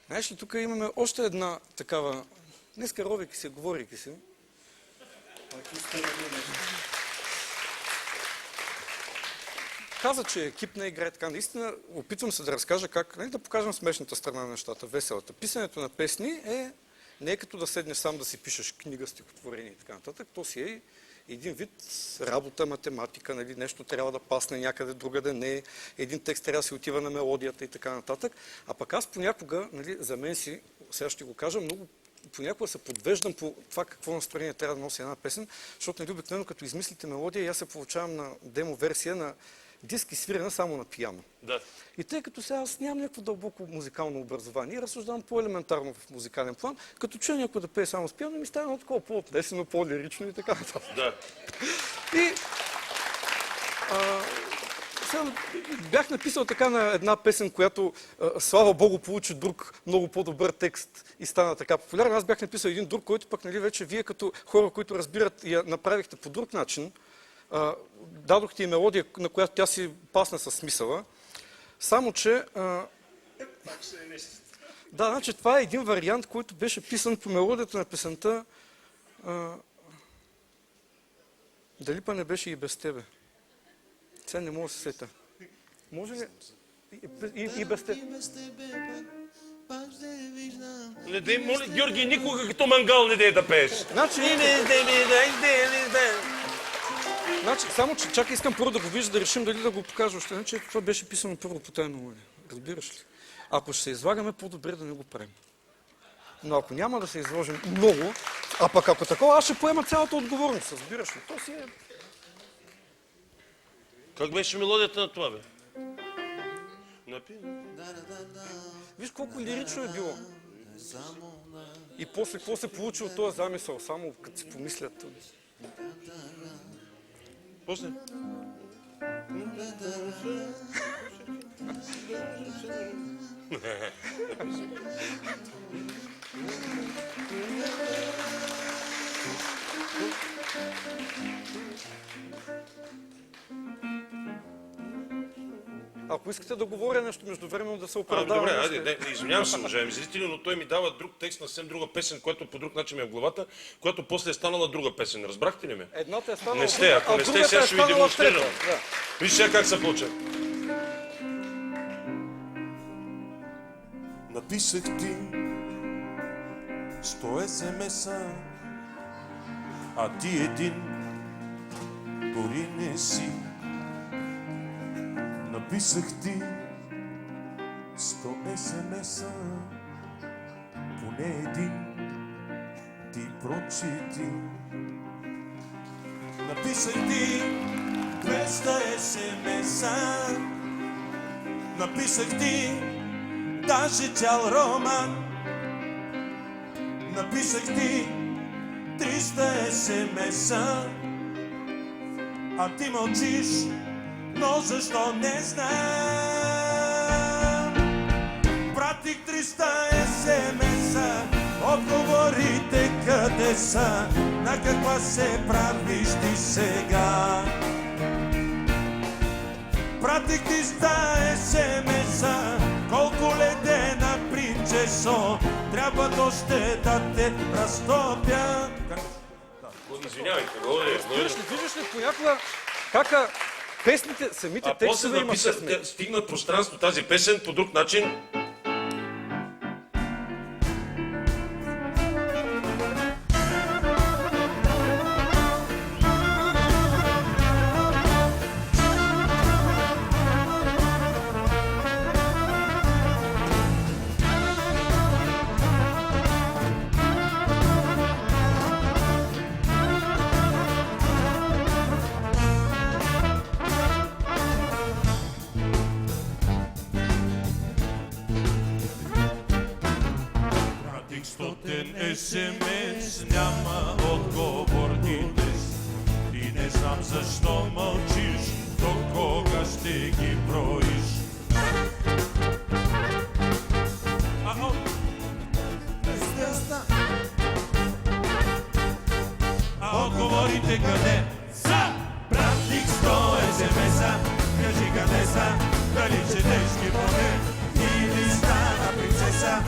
Знаеш ли, тук имаме още една такава... Днеска ровейки се, говорейки се. Каза, че екип не играе така. Наистина, опитвам се да разкажа как, да покажем смешната страна на нещата, веселата. Писането на песни не е като да седнеш сам да си пишеш книга, стихотворение и така нататък. То си е един вид работа, математика, нали, нещо трябва да пасне някъде другаде, не един текст трябва да си отива на мелодията и така нататък. А пък аз понякога, нали, за мен си, сега ще го кажа, много понякога се подвеждам по това какво настроение трябва да носи една песен, защото нали, обикновено като измислите мелодия, аз се получавам на демо версия на диск и свирена само на пиано. Да. И тъй като сега аз нямам някакво дълбоко музикално образование, разсъждавам по-елементарно в музикален план, като чуя някой да пее само с пиано, ми става едно такова по-отнесено, по-лирично и така нататък. Да. И сега бях написал така на една песен, която слава Богу получи друг много по-добър текст и стана така популярна. Аз бях написал един друг, който пък нали, вече вие като хора, които разбират я направихте по друг начин, дадохте и мелодия, на която тя си пасна със смисъла. Само, че... Да, значи това е един вариант, който беше писан по мелодията на песента. Дали па не беше и без тебе? Сега не мога да се сета. Може ли? И без теб. Не дей, моля, Георги, никога като мангал не дей да пееш. Значи, само че чакай, искам първо да го вижда, да решим дали да го покажа още. Значи, това беше писано първо по тая мелодия. Разбираш ли? Ако ще се излагаме, по-добре да не го правим. Но ако няма да се изложим много, а пък ако такова, аз ще поема цялата отговорност. Разбираш ли? То си е... Как беше мелодията на това, бе? Виж колко лирично е било. И после какво се получи от този замисъл, само като си помислят. После? Ако искате да говоря нещо междувременно, да се оправдавам. Добре, айде, извинявам се, уважаеми зрители, но той ми дава друг текст на съвсем друга песен, която по друг начин ми е в главата, която после е станала друга песен. Разбрахте ли ме? Едната е станала не сте, ако не сте, сега ще ви демонстрирам. Да. Виж сега как се получа. Написах ти 100 SMS-а, а ти един дори не си. Написах ти 100 SMS-а, поне един ти прочети. Написах ти 200 SMS-а, написах ти даже цял роман. Написах ти 300 SMS-а, а ти мълчиш, но защо не знам? Пратих 300 SMS-а, отговорите къде са? На каква се правиш ти сега? Пратих ти 100 SMS-а, колко ледена принцесо, трябва още да те разтопя. Извинявайте, благодаря. Виждаш ли понякога кака песните, самите текстове имат късмет. А после стигна пространство тази песен по друг начин. SMS, няма отговор и днес. И не знам защо мълчиш, до кога ще ги броиш. А отговорите къде са? Пратих 100 SMS-а, кажи къде са, дали четеш ги поне, или стана принцеса.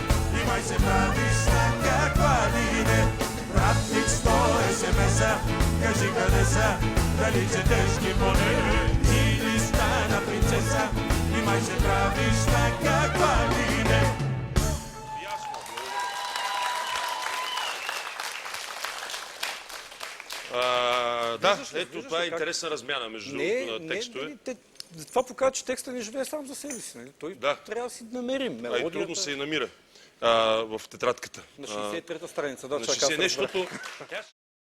се правиш така, каква ли не. Пратник 100 смс-а, кажи къде са, дали четеш ги поне, или стана принцеса, и май се правиш така, каква ли не. Да, ето това е интересна размяна между другото на текстове. Това показва, че текста не живее сам за себе си. Нали? Той трябва да си намерим. А и трудно се и намира в тетрадката. На 63-та страница. Да, Нещото...